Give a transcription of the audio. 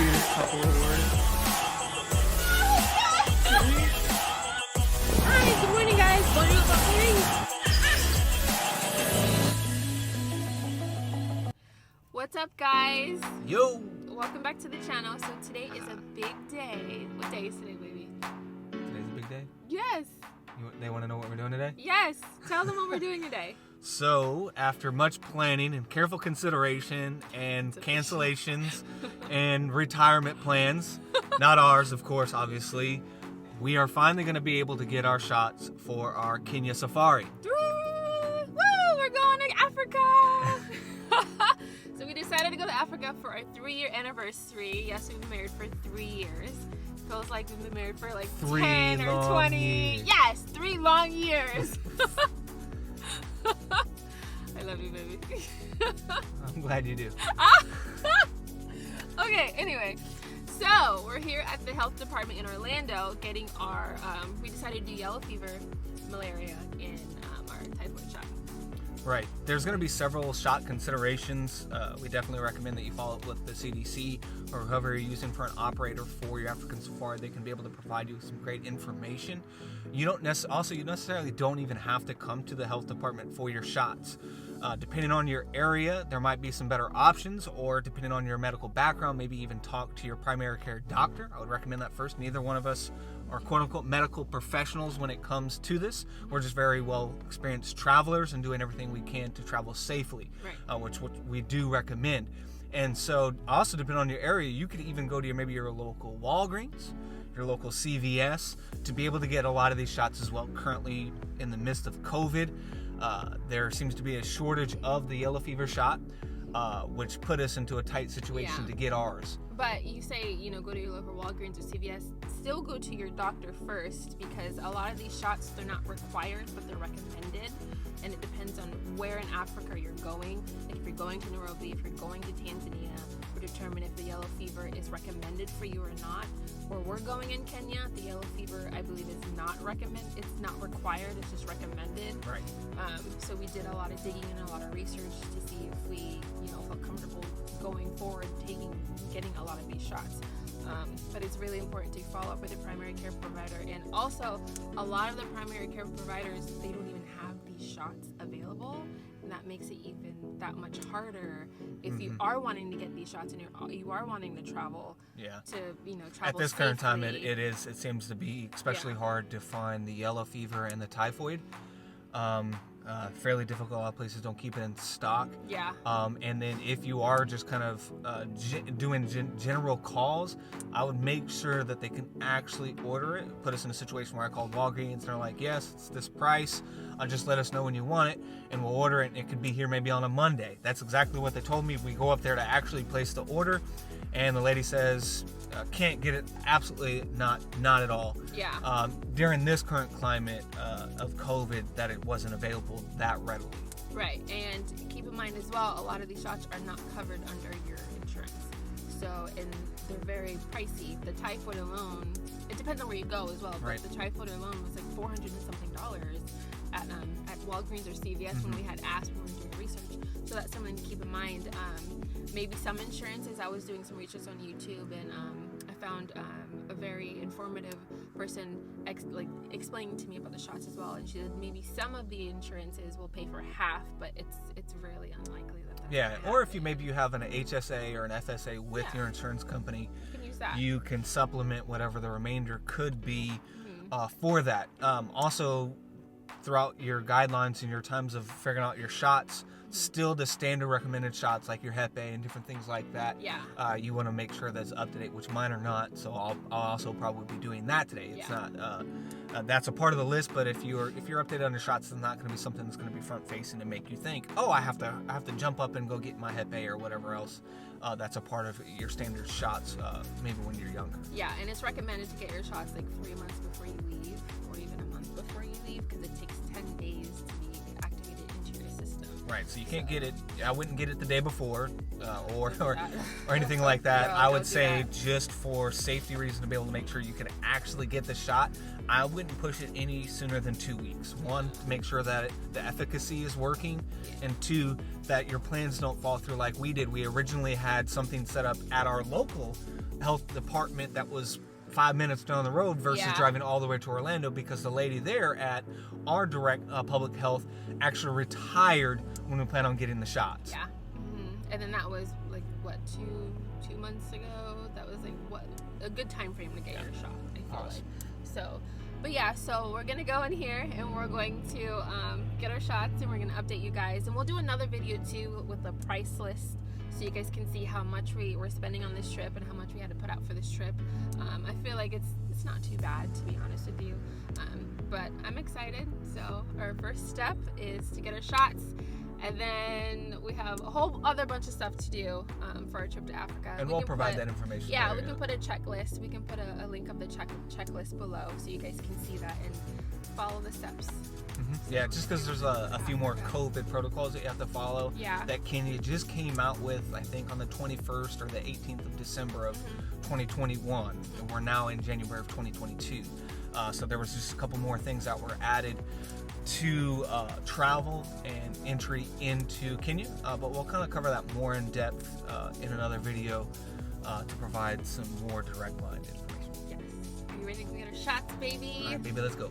cutest couple of words. Hi, good morning, guys. Bonjour, good morning. What's up, guys? Yo! Welcome back to the channel. So today is a big day. What day is today, baby? Today's a big day? Yes. They want to know what we're doing today? Yes. Tell them what we're doing today. So, after much planning and careful consideration and cancellations and retirement plans, not ours, of course, obviously, we are finally going to be able to get our shots for our Kenya safari. Woo! We're going to Africa! So we decided to go to Africa for our 3-year anniversary. Yes, we've been married for 3 years. Feels like we've been married for like 10 or 20. Years. Yes, 3 long years. I love you, baby. I'm glad you do. Okay, anyway. So, we're here at the health department in Orlando getting our, we decided to do yellow fever, malaria, and our typhoid shot. Right. There's going to be several shot considerations. We definitely recommend that you follow up with the CDC or whoever you're using for an operator for your African safari. They can be able to provide you with some great information. You necessarily don't even have to come to the health department for your shots. Depending on your area, there might be some better options, or depending on your medical background, maybe even talk to your primary care doctor. I would recommend that first. Neither one of us are quote-unquote medical professionals when it comes to this. We're just very well experienced travelers and doing everything we can to travel safely, right. which we do recommend. And so also depending on your area, you could even go to your local Walgreens, your local CVS, to be able to get a lot of these shots as well. Currently in the midst of COVID, there seems to be a shortage of the yellow fever shot, which put us into a tight situation to get ours. But you say, go to your local Walgreens or CVS. Still go to your doctor first, because a lot of these shots, they're not required, but they're recommended. And it depends on where in Africa you're going. Like if you're going to Nairobi, if you're going to Tanzania, we'll determine if the yellow fever is recommended for you or not. Where we're going in Kenya, the yellow fever, I believe, is not recommended. It's not required. It's just recommended. Right. So we did a lot of digging and a lot of research to see if we, felt comfortable going forward, getting a lot of these shots. But it's really important to follow up with your primary care provider. And also, a lot of the primary care providers, they don't even have these shots available. And that makes it even that much harder if you are wanting to get these shots and you are wanting to travel. Yeah. To travel at this safely. current time, it seems to be especially hard to find the yellow fever and the typhoid. Fairly difficult. A lot of places don't keep it in stock. Yeah. And then if you are just kind of doing general calls, I would make sure that they can actually order it. Put us in a situation where I called Walgreens and they're like, yes, it's this price. Just let us know when you want it and we'll order it. And it could be here maybe on a Monday. That's exactly what they told me. We go up there to actually place the order, and the lady says, can't get it. Absolutely not at all. Yeah. During this current climate of COVID, that it wasn't available that readily. Right, and keep in mind as well, a lot of these shots are not covered under your insurance. So, and they're very pricey. The typhoid alone, it depends on where you go as well, but the typhoid alone was like $400 and something at Walgreens or CVS when we had asked when we were doing research. So that's something to keep in mind. Maybe some insurances, I was doing some research on YouTube, and I found a very informative person explaining to me about the shots as well, and she said maybe some of the insurances will pay for half, but it's really unlikely that or if you have an HSA or an FSA with your insurance company, you can use that. You can supplement whatever the remainder could be for that. Also, throughout your guidelines and your times of figuring out your shots, still the standard recommended shots like your Hep A and different things like that. Yeah. You want to make sure that's up to date, which mine are not. So I'll also probably be doing that today. It's not. That's a part of the list, but if you're updated on your shots, it's not going to be something that's going to be front facing to make you think, oh, I have to jump up and go get my Hep A or whatever else. That's a part of your standard shots, maybe when you're younger. Yeah, and it's recommended to get your shots like 3 months before you leave, or even a month before you leave, because it takes 10 days to be activated into your system. Right, so you can't get it. I wouldn't get it the day before, or anything like that. No, I would say that. just for safety reasons to be able to make sure you can actually get the shot. I wouldn't push it any sooner than 2 weeks. One, to make sure that the efficacy is working, and two, that your plans don't fall through like we did. We originally had something set up at our local health department that was 5 minutes down the road versus driving all the way to Orlando, because the lady there at our direct public health actually retired when we planned on getting the shots. Yeah. And then that was like what, two months ago. That was like what, a good time frame to get your shot, I feel like. So, but yeah, so we're gonna go in here and we're going to get our shots, and we're gonna update you guys, and we'll do another video too with the price list, so you guys can see how much we were spending on this trip and how much we had to put out for this trip. I feel like it's not too bad, to be honest with you, but I'm excited. So our first step is to get our shots, and then we have a whole other bunch of stuff to do for our trip to Africa. And we'll provide that information. Yeah, we can put a checklist. We can put a link of the checklist below, so you guys can see that and follow the steps. Yeah, just because there's a few more COVID protocols that you have to follow. Yeah. That Kenya just came out with, I think, on the 21st or the 18th of December of 2021. And we're now in January of 2022. So there was just a couple more things that were added to travel and entry into Kenya. But we'll kind of cover that more in depth in another video to provide some more direct line information. Yes. Are you ready to get our shots, baby? All right, baby, let's go.